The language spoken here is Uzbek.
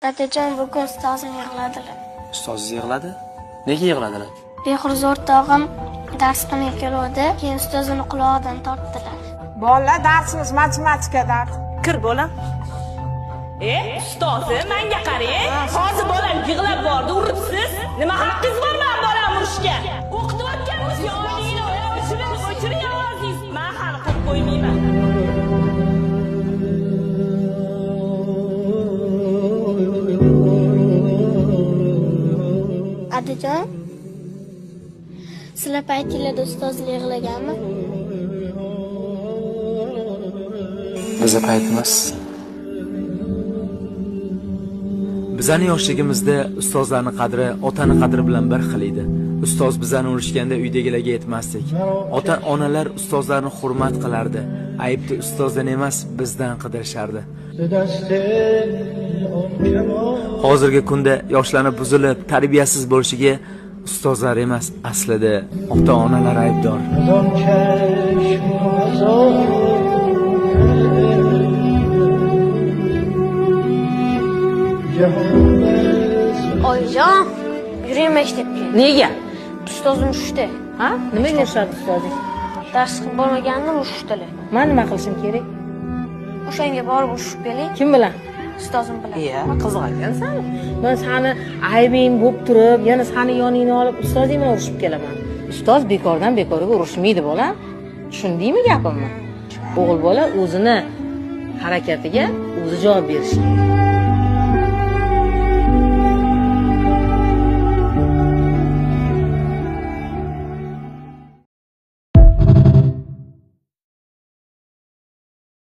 Dadajon bugun ustozim yig'ladilar. Ustozingiz yig'ladi? Nega yig'ladilar? Behruz o'rtog'im dars qilmay keluvdi, keyin ustozini qulog'idan tortdilar. Bolalar darsimiz matematika dars. Kir bolam. Ustozi menga qarang. Hozir bolam yig'lab bordi, uribsiz. Nima haqqingiz bor men bolam urishga? O'qitayotganmiz yoningni o'chiring ovozingiz. Men hali qo'yib qo'ymayman. Adajon, sizlar paytinglarda ustozlar yig'laganmi? Biza paytimiz. Bizani yoshligimizda ustozlarning qadri otani qadri bilan bir xil edi. Ustoz bizani urishganda uydagilarga yetmasdik. Ota-onalar ustozlarni hurmat qilardi. Aybni ustozdan emas, bizdan qidirishardi. Hozirgi kunda yoshlarning buzilib, tarbiyasiz bo'lishiga ustozlar emas, aslida ota-onalar aybdor. Oyijon, yuring maktabga. Nega? Ustozim ushdi. Ha? Nimaga urishadi ustozing? Dars qilib bo'lmaganini ushdilar. Men nima qilishim kerak? O'shanga borib ushib keling. Kim bilan? Ustozim bilan. Qiziq ekansan. Men seni aybing bo'lib turib, yana seni yoningni olib ustozing bilan urishib kelaman. Ustoz bekordan bekorga urishmaydi bolam. Tushundingmi gapimni? O'g'il bola o'zini harakatiga o'zi javob berishi kerak.